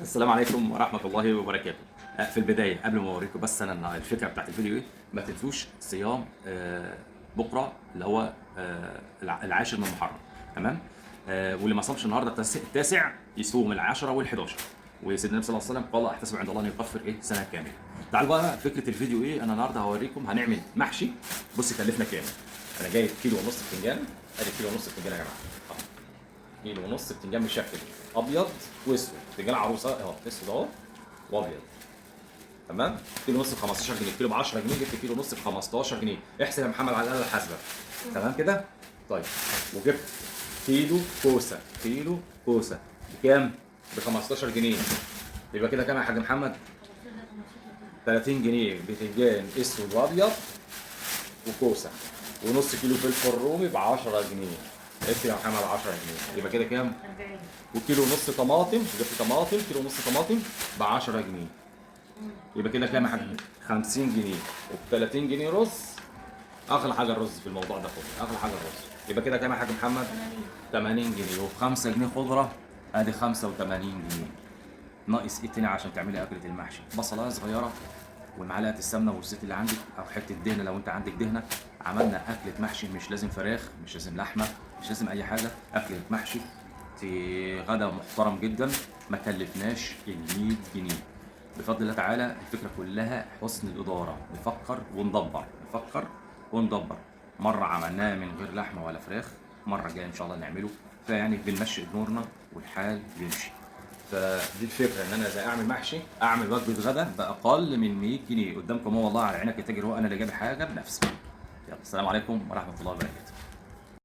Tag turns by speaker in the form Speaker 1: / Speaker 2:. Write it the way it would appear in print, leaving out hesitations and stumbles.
Speaker 1: السلام عليكم ورحمة الله وبركاته. في البداية قبل ما أوريكم بس أنا الفكرة بتاعت الفيديو إيه، ما تنسوش صيام بكرة اللي هو العاشر من محرم، تمام؟ واللي ما صامش النهارده التاسع يصوم العاشرة وال11. وسيدنا النبي صلى الله عليه وسلم قال احتسب عند الله ان يكفر ايه سنة كاملة. تعالوا بقى فكرة الفيديو ايه، أنا النهارده هوريكم هنعمل محشي. بص كلفنا كام؟ أنا جايب كيلو ونص بتنجان، أدي كيلو ونص بتنجان يا جماعة. كيلو ونص بتنجان مشكل ابيض واسود، بتنجان عروسه اهو، اسود اهو وابيض، تمام. كيلو ونص ب 15 جنيه، كيلو ب 10 جنيه، جبت كيلو ونص ب 15 جنيه. احسب يا محمد على الاله الحاسبه، تمام كده. طيب وجبت كيلو كوسه، كيلو كوسه بكام؟ ب 15 جنيه. يبقى كده كام يا حاج محمد؟ 30 جنيه بتنجان اسود وابيض وكوسه، ونص كيلو فلفل رومي ب 10 جنيه. اكتب يا محمد 10 جنيه، يبقى كده كام؟ وكيلو ونص طماطم، جبت طماطم كيلو ونص طماطم ب 10 جنيه. يبقى كده كام يا حاج؟ 50 جنيه. وب 30 جنيه رز، اغلى حاجه الرز في الموضوع ده كله، اغلى حاجه الرز. يبقى كده كام يا حاج محمد؟ 80 جنيه. وب 5 جنيه خضره، ادي 85 جنيه. ناقص ايه تاني عشان تعملي اكله المحشي؟ بصلايه صغيره ومعلقه السمنه والزيت اللي عندك، او حته دهنه لو انت عندك دهنه. عملنا اكله محشي، مش لازم فراخ، مش لازم لحمه، مش لازم اي حاجه، اكله محشي في غدا محترم جدا. ما كلفناش ال 100 جنيه بفضل الله تعالى. الفكره كلها حسن الاداره، نفكر وندبر، نفكر وندبر. مره عملناه من غير لحمه ولا فراخ، مره جايه ان شاء الله نعمله. فيعني بنمشي امورنا والحال بيمشي. فدي الفكره، ان انا اذا اعمل محشي، اعمل وجبه غدا باقل من 100 جنيه قدامكم. هو والله على عينك يا تاجر، هو انا اللي جايب حاجه بنفسي. يلا السلام عليكم ورحمه الله وبركاته.